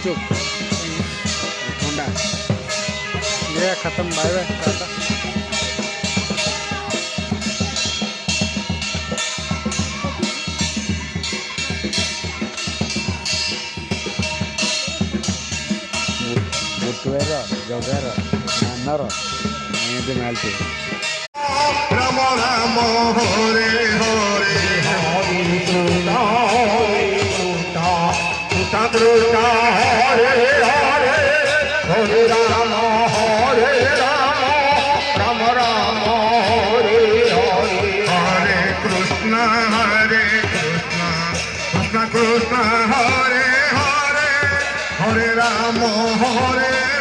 चुप ठंडा ये खत्म बाय बाय टाटा जगार नानर मालते राम राम हरे हरे कृष्ण हरे हरे हरे राम राम राम हरे हरे हरे कृष्ण कृष्ण कृष्ण हरे हरे हरे राम हरे